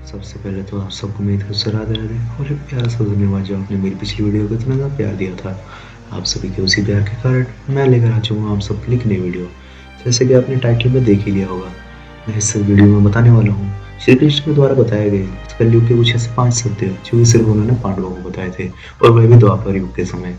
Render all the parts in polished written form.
सबसे पहले तो आप सबको मेरी तरफ से राधे-राधे और एक प्यारा सा धन्यवाद जो आपने मेरी पिछली वीडियो को इतना ज़्यादा प्यार दिया था। आप सभी के उसी प्यार के कारण मैं लेकर आ चुका हूँ आप सबके लिए एक नई वीडियो। जैसे कि आपने टाइटल में देख ही लिया होगा, मैं इस वीडियो में बताने वाला हूँ श्री कृष्ण के द्वारा बताए गए इस कलयुग के कुछ ऐसे 5 सत्य जो कि सिर्फ उन्होंने पांडवों को बताए थे और वह भी द्वापर युग के समय।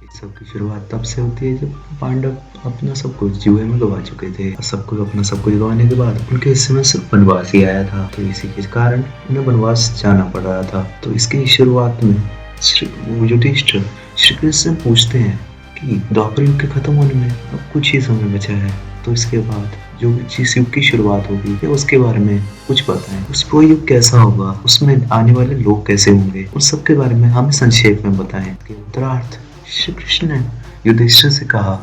इस सब की शुरुआत तब से होती है जब पांडव अपना सब कुछ जुए में गवा चुके थे। सब कुछ अपना सब कुछ गंवाने के बाद उनके हिस्से में सिर्फ वनवास ही आया था, तो इसी के कारण उन्हें वनवास जाना पड़ रहा था। तो इसकी शुरुआत में युधिष्ठिर श्री कृष्ण से पूछते हैं कि द्वापर युग के खत्म होने में अब कुछ ही समय बचा है, तो इसके बाद जो जिस युग की शुरुआत होगी या उसके बारे में कुछ बताएं। वो युग कैसा होगा, उसमें आने वाले लोग कैसे होंगे, उस सब के बारे में हमें संक्षेप में बताएं। उत्तरार्थ श्री कृष्ण ने युधिष्ठिर से कहा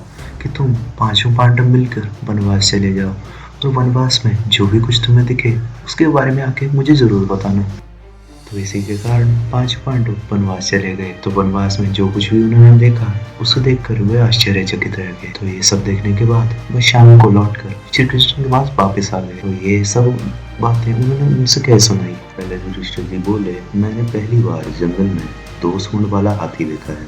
कि तुम पांचों पांडव मिलकर वनवास चले जाओ और वनवास में जो भी कुछ तुम्हें दिखे उसके बारे में आके मुझे जरूर बताना। तो इसी के कारण पांच पांडव वनवास चले गए। तो वनवास में जो कुछ भी उन्होंने देखा उसे देखकर वे आश्चर्यचकित रह गए। तो ये सब देखने के बाद वे शाम को लौटकर श्री कृष्ण के पास वापस आ गए। तो ये सब बातें उन्होंने उनसे कह सुनाई। पहले युधिष्ठिर जी बोले, मैंने पहली बार जंगल में 2 सूंड वाला हाथी देखा है,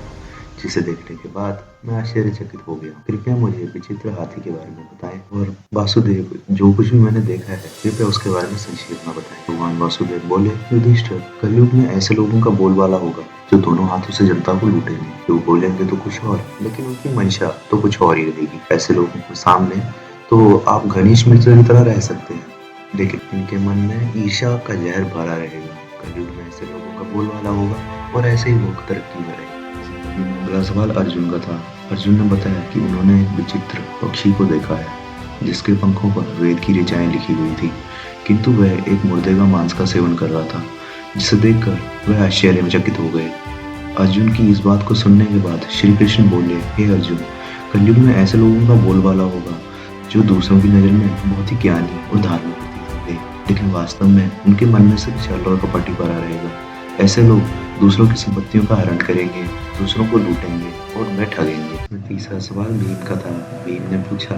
जिसे देखने के बाद मैं आश्चर्यचकित हो गया। कृपया मुझे विचित्र हाथी के बारे में बताएं और वासुदेव जो कुछ भी मैंने देखा है कृपया उसके बारे में संक्षेप में बताएं। भगवान वासुदेव बोले, युधिष्ठिर, कलयुग में ऐसे लोगों का बोलबाला होगा जो दोनों हाथों से जनता को लूटेंगे। जो बोलेंगे तो कुछ और, लेकिन उनकी मंशा तो कुछ और ही रहेगी। ऐसे लोगों के सामने तो आप घनीश मित्र की तरह रह सकते हैं, लेकिन इनके मन में ईर्ष्या का जहर भरा रहेगा। कलयुग में ऐसे लोगों का बोलबाला होगा और ऐसे ही लोग तरक्की में रहेंगे। अगला सवाल अर्जुन का था। अर्जुन ने बताया कि उन्होंने एक विचित्र पक्षी को देखा है जिसके पंखों पर वेद की ऋचाएं लिखी हुई थी, किंतु वह एक मुर्दे का मांस का सेवन कर रहा था, जिसे देखकर वह आश्चर्यचकित हो गए। अर्जुन की इस बात को सुनने के बाद श्री कृष्ण बोले, हे अर्जुन, कलयुग में ऐसे लोगों का बोलबाला होगा जो दूसरों की नजर में बहुत ही ज्ञानी और धार्मिक प्रतीत होंगे, लेकिन वास्तव में उनके मन में सिर्फ छल और कपट ही भरा रहेगा। ऐसे लोग दूसरों की संपत्तियों का हरण करेंगे, दूसरों को लूटेंगे और उन्हें ठगेंगे। तीसरा सवाल भीम का था। भीम ने पूछा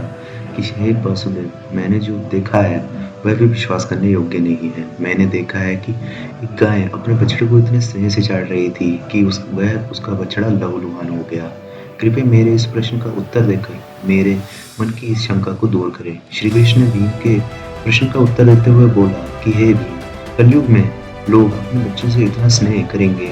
कि हे वासुदेव, मैंने जो देखा है वह भी विश्वास करने योग्य नहीं है। मैंने देखा है कि एक गाय अपने बछड़े को इतने स्नेह से चाट रही थी कि उसका बछड़ा लहूलुहान हो गया। कृपया मेरे इस प्रश्न का उत्तर देकर मेरे मन की इस शंका को दूर करें। श्री कृष्ण ने भीम के प्रश्न का उत्तर देते हुए बोला कि हे भीम, कलयुग में लोग अपने बच्चों से इतना स्नेह करेंगे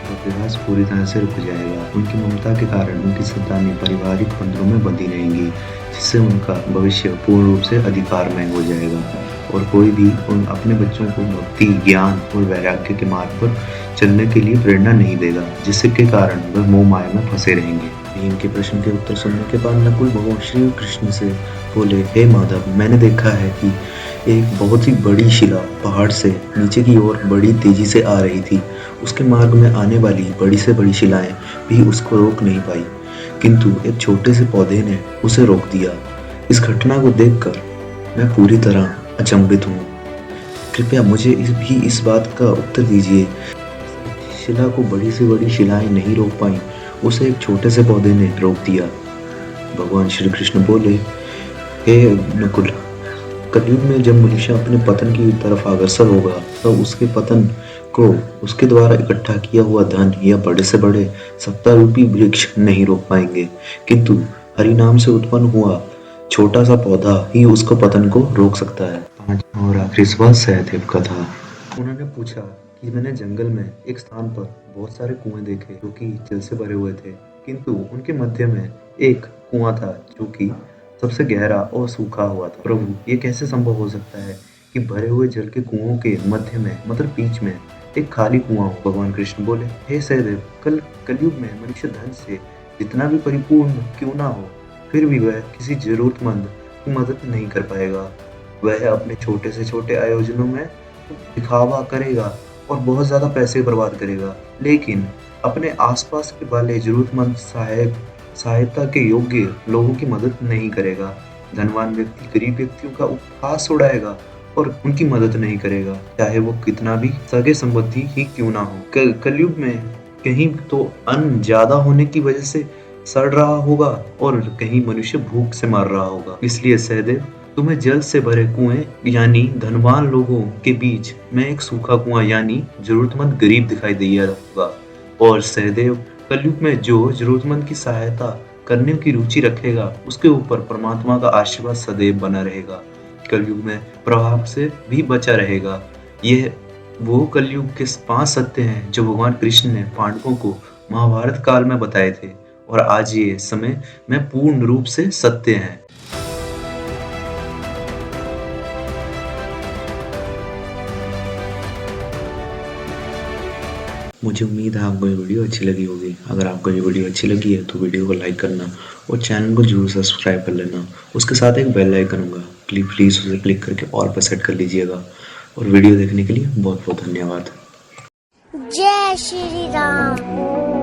तो विकास पूरी तरह से रुक जाएगा। उनकी ममता के कारण उनकी संतानें पारिवारिक बंधनों में बंधी रहेंगी, जिससे उनका भविष्य पूर्ण रूप से अधिकारमय हो जाएगा और कोई भी उन अपने बच्चों को भक्ति, ज्ञान और वैराग्य के मार्ग पर चलने के लिए प्रेरणा नहीं देगा, जिसके कारण वह मोह माया में फंसे रहेंगे। भीम के प्रश्न के उत्तर सुनने के बाद नकुल भगवान श्री कृष्ण से बोले, हे माधव, मैंने देखा है कि एक बहुत ही बड़ी शिला पहाड़ से नीचे की ओर बड़ी तेजी से आ रही थी। उसके मार्ग में आने वाली बड़ी से बड़ी शिलाएं भी उसको रोक नहीं पाई, किंतु एक छोटे से पौधे ने उसे रोक दिया। इस घटना को देखकर मैं पूरी तरह अचंभित हूँ। कृपया मुझे इस बात का उत्तर दीजिए। शिला को बड़ी से बड़ी शिलाएं नहीं रोक पाई, उसे एक छोटे से पौधे ने रोक दिया। भगवान श्री कृष्ण बोले, हे नकुल, कलयुग में जब मनुष्य अपने पतन की तरफ अग्रसर होगा तब उसके पतन को उसके द्वारा इकट्ठा किया हुआ धन या बड़े से बड़े सत्ता रूपी वृक्ष नहीं रोक पाएंगे, किंतु हरि नाम से उत्पन्न हुआ छोटा सा पौधा ही उसको पतन को रोक सकता है। और आखिरी सवाल सहदेव का था। उन्होंने पूछा कि मैंने जंगल में एक स्थान पर बहुत सारे कुएं देखे जो कि जल से भरे हुए थे, किंतु उनके मध्य में एक कुआं था जो कि सबसे गहरा और सूखा हुआ था। प्रभु, ये कैसे संभव हो सकता है कि भरे हुए जल के कुओं के मध्य में मतलब बीच में एक खाली कुआं हो? भगवान कृष्ण बोले, हे सहदेव, कलयुग में मनुष्य धन से जितना भी परिपूर्ण क्यों ना हो, फिर भी वह किसी जरूरतमंद की मदद नहीं कर पाएगा। वह अपने छोटे से छोटे आयोजनों में दिखावा करेगा और बहुत ज्यादा पैसे बर्बाद करेगा, लेकिन अपने आसपास के वाले जरूरतमंद सहायता के योग्य लोगों की मदद नहीं करेगा। धनवान व्यक्ति गरीब व्यक्तियों का उपहास उड़ाएगा और उनकी मदद नहीं करेगा, चाहे वो कितना भी सगे संबंधी ही क्यों ना हो। कलयुग में कहीं तो अन्न ज्यादा होने की वजह से सड़ रहा होगा और कहीं मनुष्य भूख से मर रहा होगा। इसलिए सहदेव, तुम्हें जल से भरे कुएं यानी धनवान लोगों के बीच मैं एक सूखा कुआं यानी जरूरतमंद गरीब दिखाई दिया होगा। और सहदेव, कलयुग में जो जरूरतमंद की सहायता करने की रुचि रखेगा उसके ऊपर परमात्मा का आशीर्वाद सदैव बना रहेगा। कलयुग में प्रभाव से भी बचा रहेगा। यह वो कलयुग के 5 सत्य हैं जो भगवान कृष्ण ने पांडवों को महाभारत काल में बताए थे और आज ये समय में पूर्ण रूप से सत्य हैं। मुझे उम्मीद है आपको ये वीडियो अच्छी लगी होगी। अगर आपको ये वीडियो अच्छी लगी है तो वीडियो को लाइक करना और चैनल को जरूर सब्सक्राइब कर लेना। उसके साथ एक बेल आइकन होगा, प्लीज़ उसे क्लिक करके ऑल पर सेट कर लीजिएगा। और वीडियो देखने के लिए बहुत बहुत धन्यवाद। जय श्री राम।